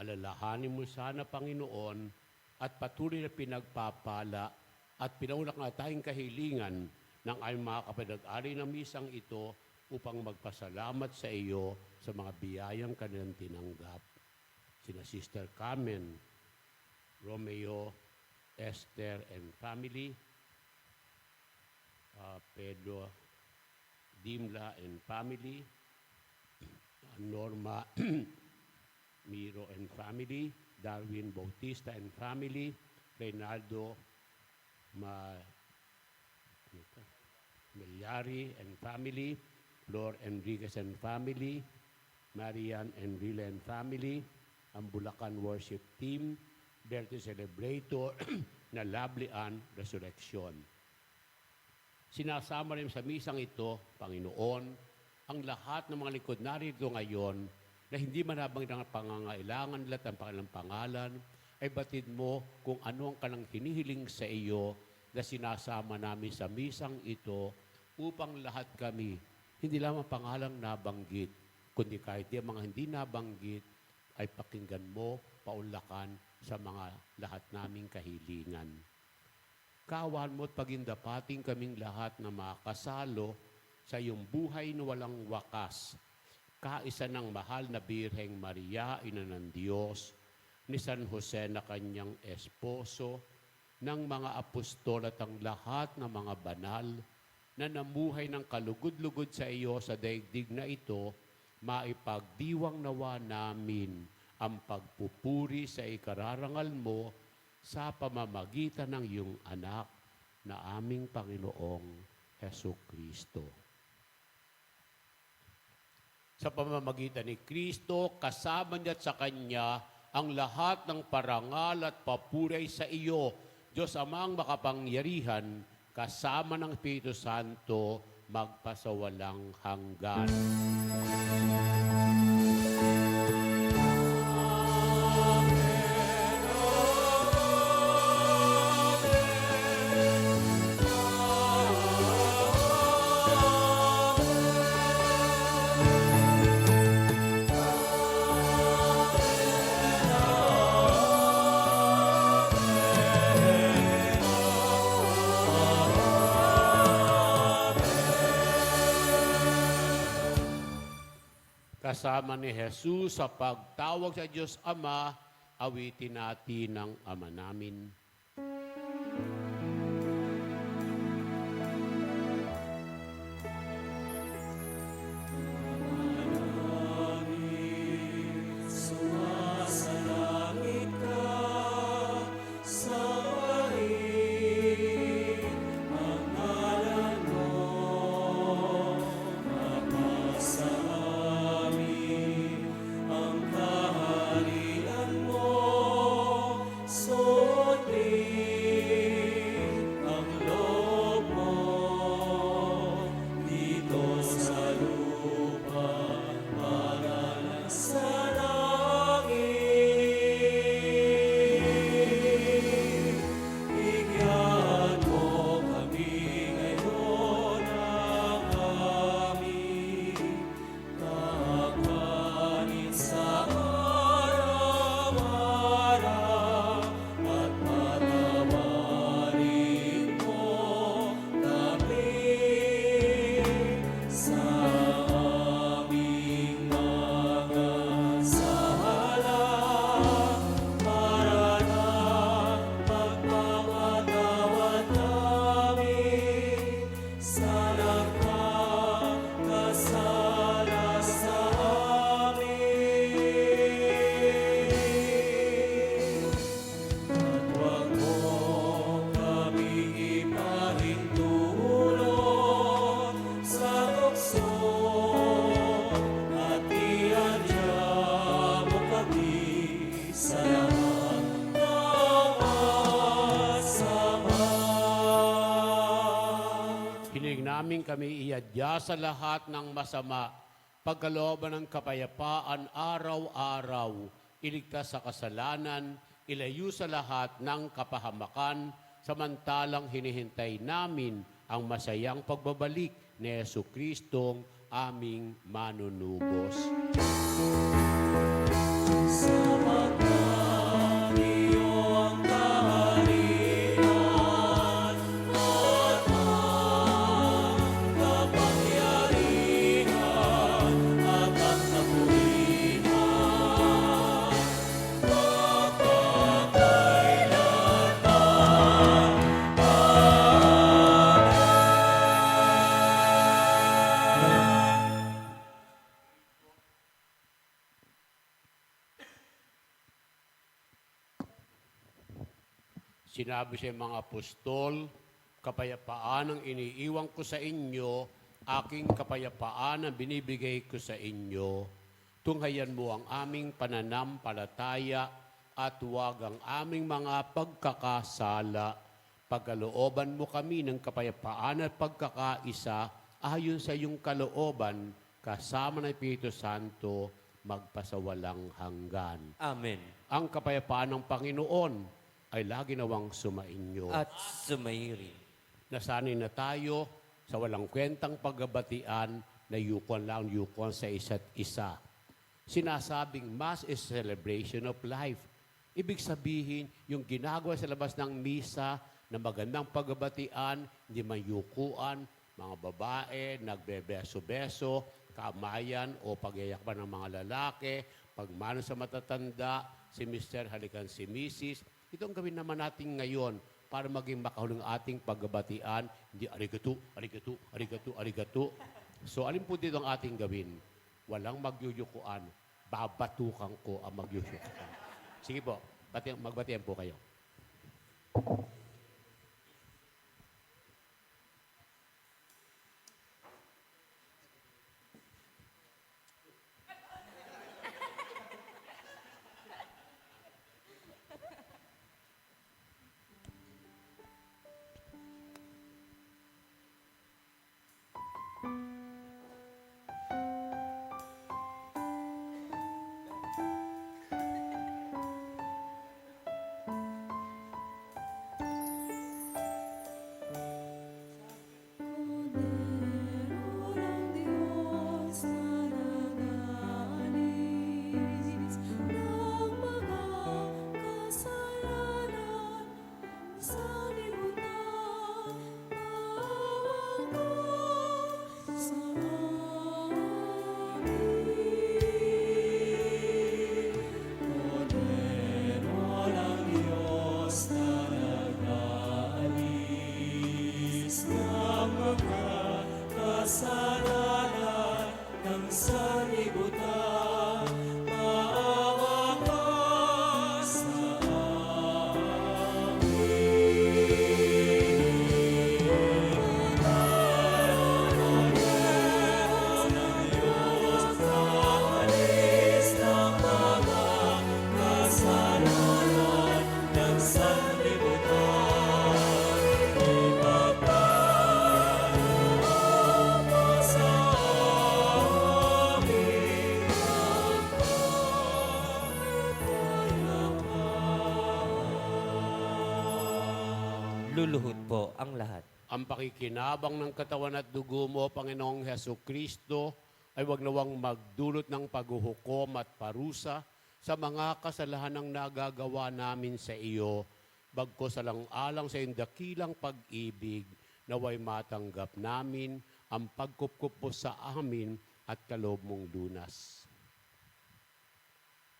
Alalahanin mo sana, Panginoon, at patuloy na pinagpapala at pinaulak na tayong kahilingan ng aming mga kapatid-ari na misang ito upang magpasalamat sa iyo sa mga biyayang kanilang tinanggap. Sina Sister Carmen, Romeo, Esther and family, Pedro, Dimla and family, Norma, Miro and family, Darwin Bautista and family, Reynaldo Melyari and family, Flor Enriquez and family, Marian Enrile and family, ang Bulacan Worship Team, birthday celebrator na Lovely Ann Resurrection. Sinasama rin sa misang ito, Panginoon, ang lahat ng mga likod narito ngayon na hindi man habang ng pangangailangan nila at ang kanilang pangalan, ay batid mo kung ano ang kanang hinihiling sa iyo na sinasama namin sa misang ito upang lahat kami, hindi lamang pangalang nabanggit, kundi kahit yung mga hindi nabanggit, ay pakinggan mo, paunlakan sa mga lahat naming kahilingan. Kawan mo at pagindapating kaming lahat na makasalo sa iyong buhay na walang wakas, kaisa ng mahal na Birheng Maria, Ina ng Diyos, ni San Jose na kanyang esposo, ng mga apostol at ang lahat ng mga banal na namuhay ng kalugod-lugod sa iyo sa daigdig na ito, maipagdiwang nawa namin ang pagpupuri sa ikararangal mo sa pamamagitan ng iyong anak na aming Panginoong Hesukristo. Sa pamamagitan ni Kristo, kasama niya at sa Kanya ang lahat ng parangal at papuri sa iyo, Diyos Amang makapangyarihan, kasama ng Espiritu Santo, magpasawalang hanggan. Kasama ni Jesus sa pagtawag sa Diyos Ama, awitin natin ang Ama namin. Sumasalangit ka, sambahin ang ngalan mo, mapasa amin ang kaharian mo, namin kami iadya sa lahat ng masama, pagkalooban ng kapayapaan araw-araw, iligtas sa kasalanan, ilayo sa lahat ng kapahamakan, samantalang hinihintay namin ang masayang pagbabalik ni Jesucristong aming manunubos. Sapagkat iyo ang kaharian at ang kapangyarihan at ang kapurihan magpapakailanman. Sinabi sa mga apostol, kapayapaan ang iniiwan ko sa inyo, aking kapayapaan ang binibigay ko sa inyo. Tunghayan mo ang aming pananampalataya at huwag ang aming mga pagkakasala. Pagkalooban mo kami ng kapayapaan at pagkakaisa ayon sa iyong kalooban, kasama ng Espiritu Santo, magpasawalang hanggan. Amen. Ang kapayapaan ng Panginoon ay lagi nawang sumainyo. At sumairi. Nasanay na tayo sa walang kwentang pagbabatian na yukuan sa isa't isa. Sinasabing Mass is celebration of life. Ibig sabihin, yung ginagawa sa labas ng misa na magandang pagbabatian, hindi man yukuan, mga babae, nagbebeso-beso, kamayan o pagyayakpan ng mga lalaki, pagmano sa matatanda, si Mr. halikan si Mrs. Ito ang gawin naman natin ngayon para maging makahulong ating pagbabatian. Hindi arigato, arigato, arigato, arigato. So, alin po dito ang ating gawin? Walang magyuyukuan. Babatukan ko ang magyuyukuan. Sige po, magbatian po kayo. Kasalanan ng sanlibutan, maawa ka sa amin. Cordero ng Diyos, alis ng mga kasalanan ng sanlibutan, Luluhod po ang lahat. Ang pakikinabang ng katawan at dugo mo, Panginoong Hesukristo, ay wag nawang magdulot ng paghuhukom at parusa sa mga kasalahanang nagagawa namin sa iyo, bagkus alang-alang sa iyong dakilang pag-ibig, naway matanggap namin ang pagkupkupo sa amin at kaloob mong lunas.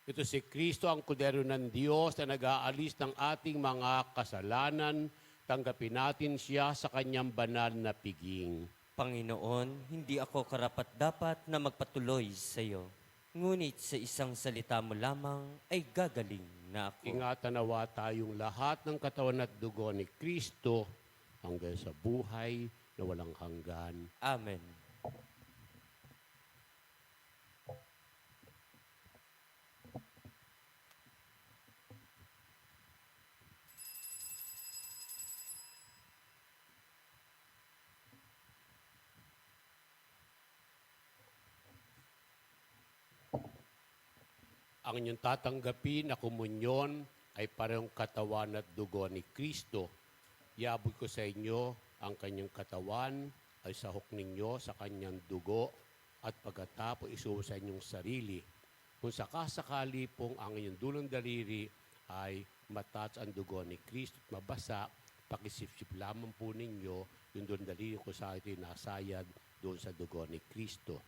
Ito si Kristo, ang Kordero ng Diyos na nag-aalis ng ating mga kasalanan. Tanggapin natin siya sa kanyang banal na piging. Panginoon, hindi ako karapat-dapat na magpatuloy sa iyo. Ngunit sa isang salita mo lamang ay gagaling na ako. Ingatan nawa tayong lahat ng katawan at dugo ni Kristo hanggang sa buhay na walang hanggan. Amen. ang inyong tatanggapin na komunyon ay parehong katawan at dugo ni Kristo. Iabot ko sa inyo ang kanyang katawan ay sahok ninyo sa kanyang dugo at pagkatapos isubo sa inyong sarili. Kung sakasakali pong ang inyong dulong daliri ay matats ang dugo ni Kristo at mabasa, pakisip-sip lamang po ninyo yung dulong daliri ko sa atin nasayad doon sa dugo ni Kristo.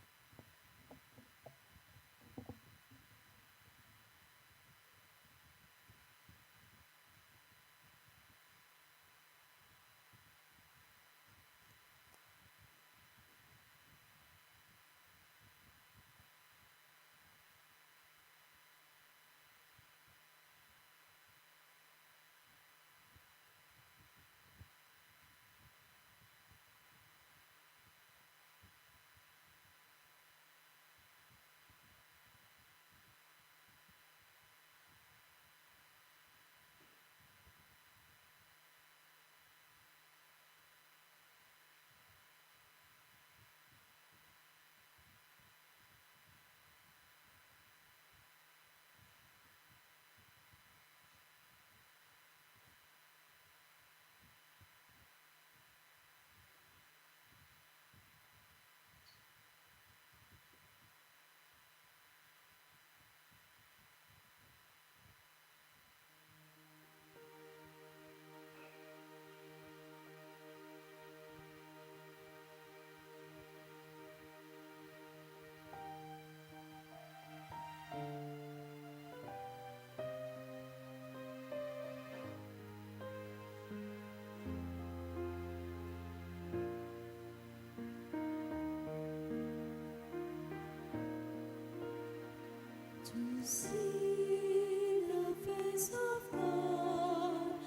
To see the face of God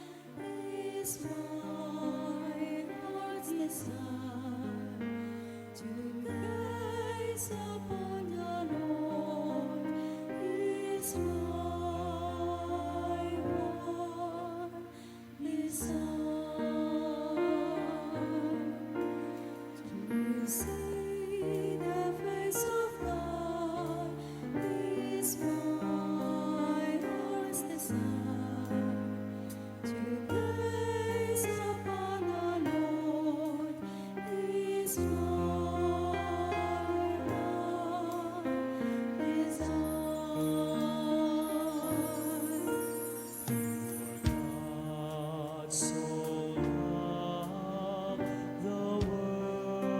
is my heart's desire. To gaze upon the Lord is my one desire. To see the face of God is my heart's desire. To gaze upon the Lord is my one desire. God so loved the world,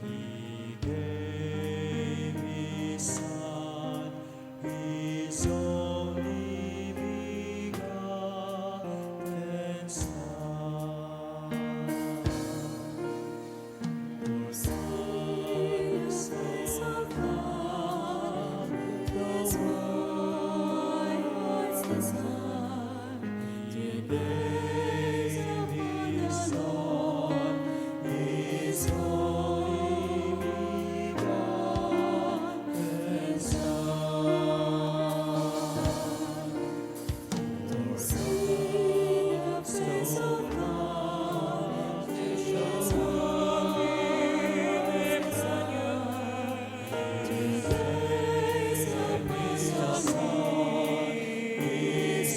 He gave His Son, His only begotten Son. To see the face of God is my heart's desire. To gaze upon the Lord is only begotten Son. To see the face of God is only desire. To gaze upon the Lord is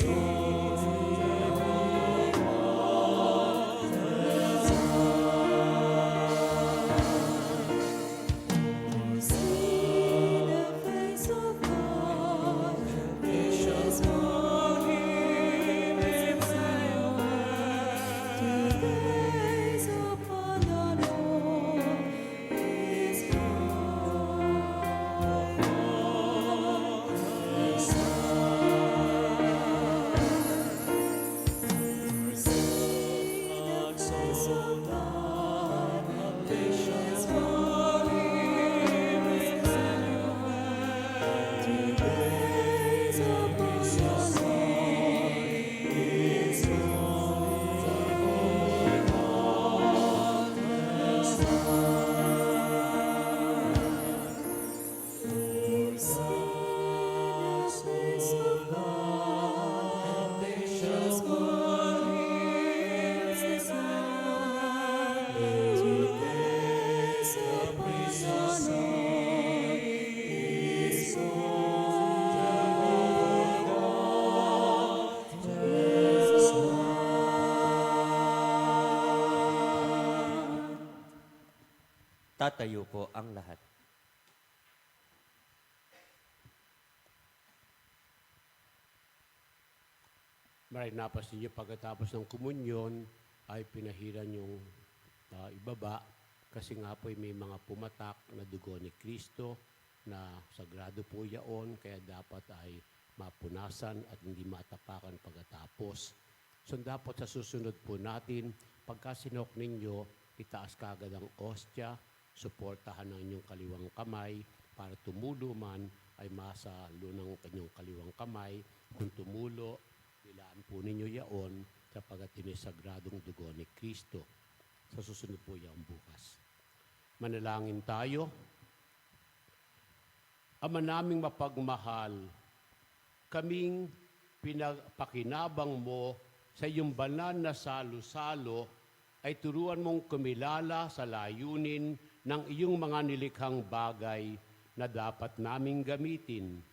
Tatayo po ang lahat. Maraming napansin niyo pagkatapos ng komunyon ay pinahiran yung ibaba kasi nga po may mga pumatak na dugo ni Kristo na sagrado po yaon kaya dapat ay mapunasan at hindi matapakan pagkatapos. So dapat sa susunod po natin, pagka sinok ninyo, itaas kagad ang ostya, suportahan ang inyong kaliwang kamay para tumulo man ay masalo ng kanyang kaliwang kamay. Kung tumulo, ilaan po ninyo yaon sapagkat tinisagradong dugo ni Kristo. Sa susunod po yan bukas. Manalangin tayo. Ama naming mapagmahal, kaming pinapakinabang mo sa iyong banal na salo-salo ay turuan mong kumilala sa layunin ng iyong mga nilikhang bagay na dapat naming gamitin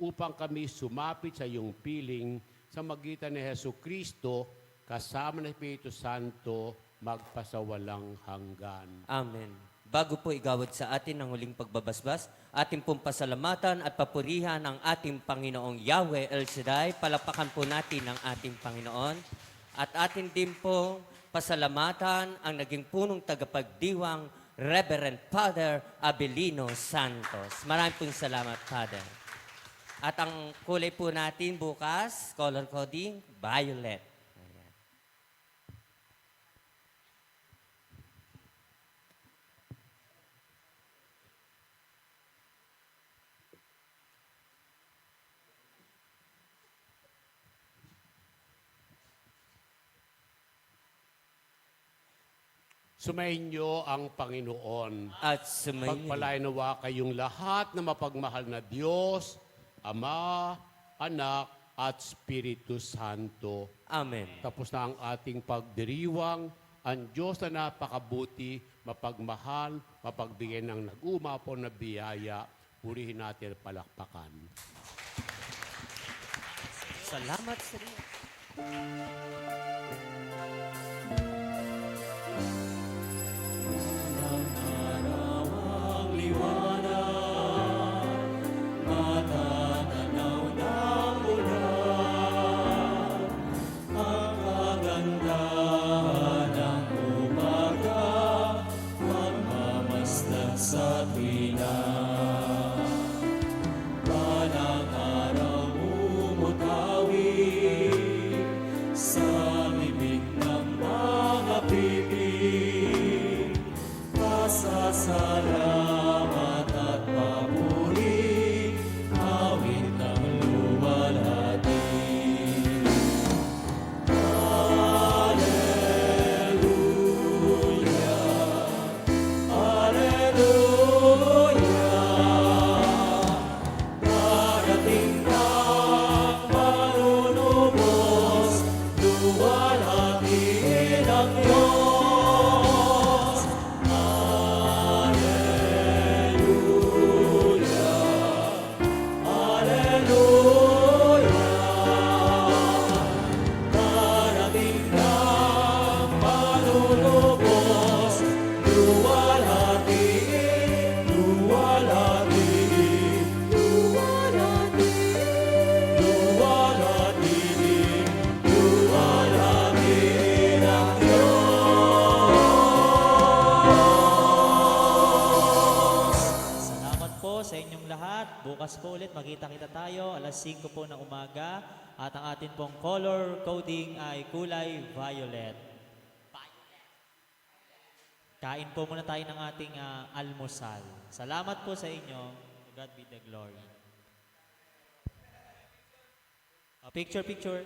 upang kami sumapit sa iyong piling sa magitan ni Jesucristo kasama ng Espiritu Santo magpasawalang hanggan. Amen. Bago po igawad sa atin ang huling pagbabasbas, ating pong pasalamatan at papurihan ang ating Panginoong Yahweh El Shaddai. Palapakan po natin ang ating Panginoon. At atin din po pasalamatan ang naging punong tagapagdiwang Reverend Father Abelino Santos. Maraming pong salamat, Father. At ang kulay po natin bukas, color coding, violet. Ayan. Sumayin niyo ang Panginoon. At sumayin. Pagpalain nawa kayong lahat na mapagmahal na Diyos, Ama, Anak, at Espiritu Santo. Amen. Tapos na ang ating pagdiriwang, ang Diyos na napakabuti, mapagmahal, mapagbigay ng nag-umapaw na biyaya, purihin natin at palakpakan. Salamat sa Diyos. Ang liwanag, matatanaw ng ulan. Ang kagandahan ng umaga, magmamasdan sa tuwina. Balang araw umutawi sa bibig ng mga bibig. Pasasalamat at papuri, awit ng luwalhati. Alleluia, Alleluia. Darating ang manunubos, luwalhatiin ang Diyos. Salamat po sa inyong lahat. Bukas po ulit, magkita-kita tayo. Alas 5 po ng umaga. At ang atin pong color coding ay kulay violet. Kain po muna tayo ng ating almusal. Salamat po sa inyo. To God be the glory. Picture, picture.